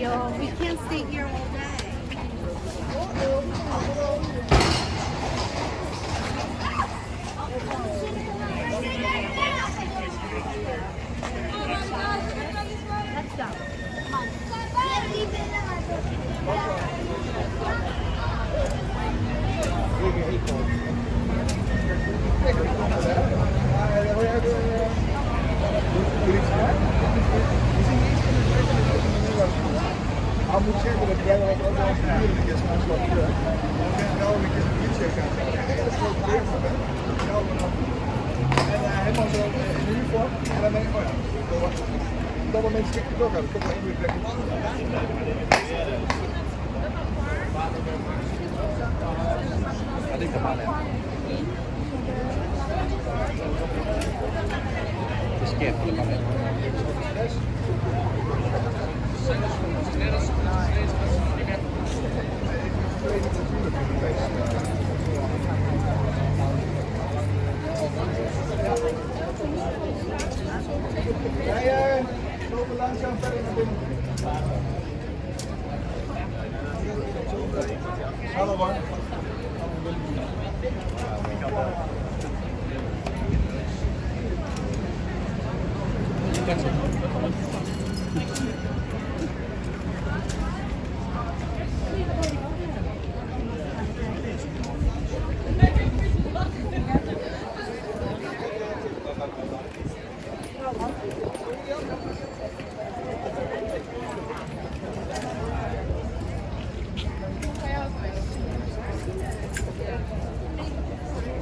y'all. We can't stay here all day. Let's go. Moet zeggen dat jij ook wel eens een keer s'nachts wat terug. En nou een keer een fietsje gaan. Een hele grote deur van hem. En helemaal zo in uniform. En dan denk ik, oh ja, dat we mensen stikken toch hebben. Ik kom maar in de plek. Dat ik hem aan heb. Het is keer van de man. Wij lopen langzaam verder naar binnen. Hallo man.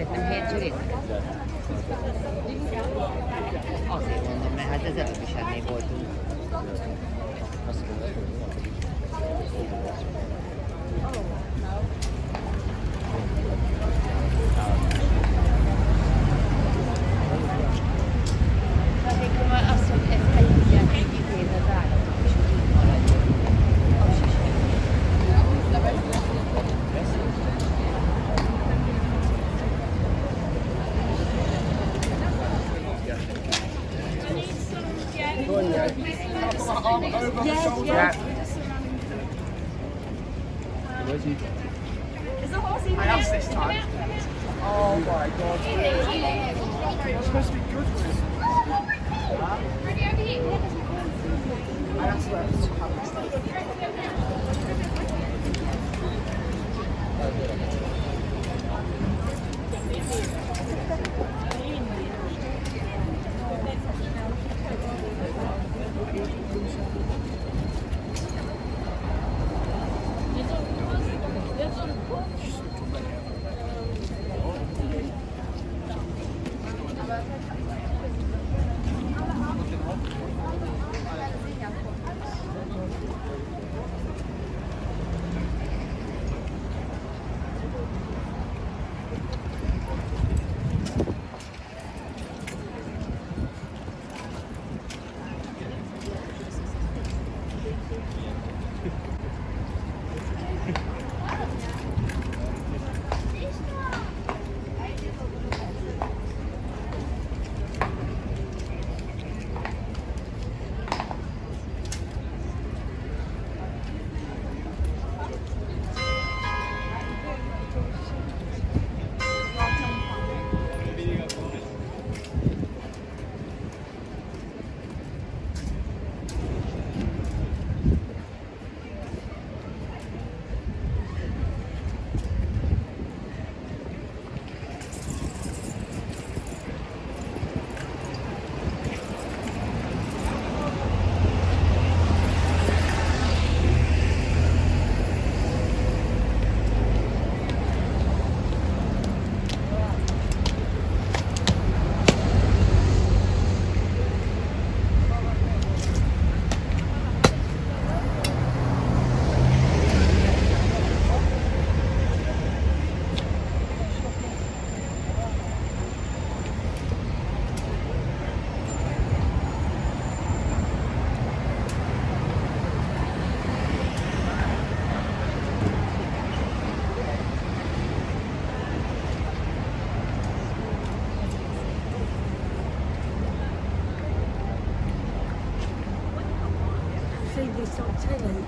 Egyetem helyeződik? Azért mondom, mert hát ez előbb is ennél voltunk. Amikor már azt mondja, ezt megtudják egyik éve az állatok, és úgy így maradjon. Az is Yes. I asked this time. Oh my god. It's supposed to be good for us. I asked her to come. des sauterelles.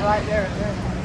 Right there.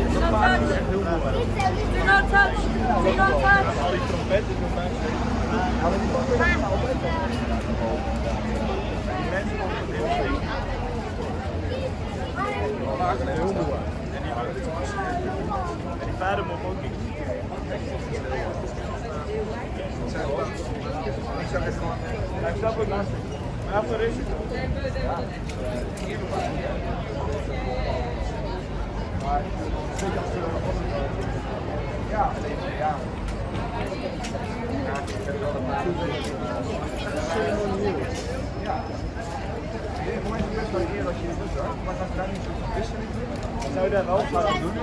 Do not touch. Do not touch. Al die trompetten doen mensen. Ja, maar die pakken we allemaal altijd wel. Die mensen mogen het heel zeker. Die maken er heel moe uit. En die hangen dit vast. En die vader mogen ook niet. Dat zijn wel. Ik zag het gewoon. Hij staat ook naast me. Maar voor risico. Maar zeker als ja, ja. Ja, ik vind wel dat ja. Voor mij is het best wel een keer als je het doet hoor. Maar als je daar niet zo wisseling doet, dan zou je daar wel gaan doen.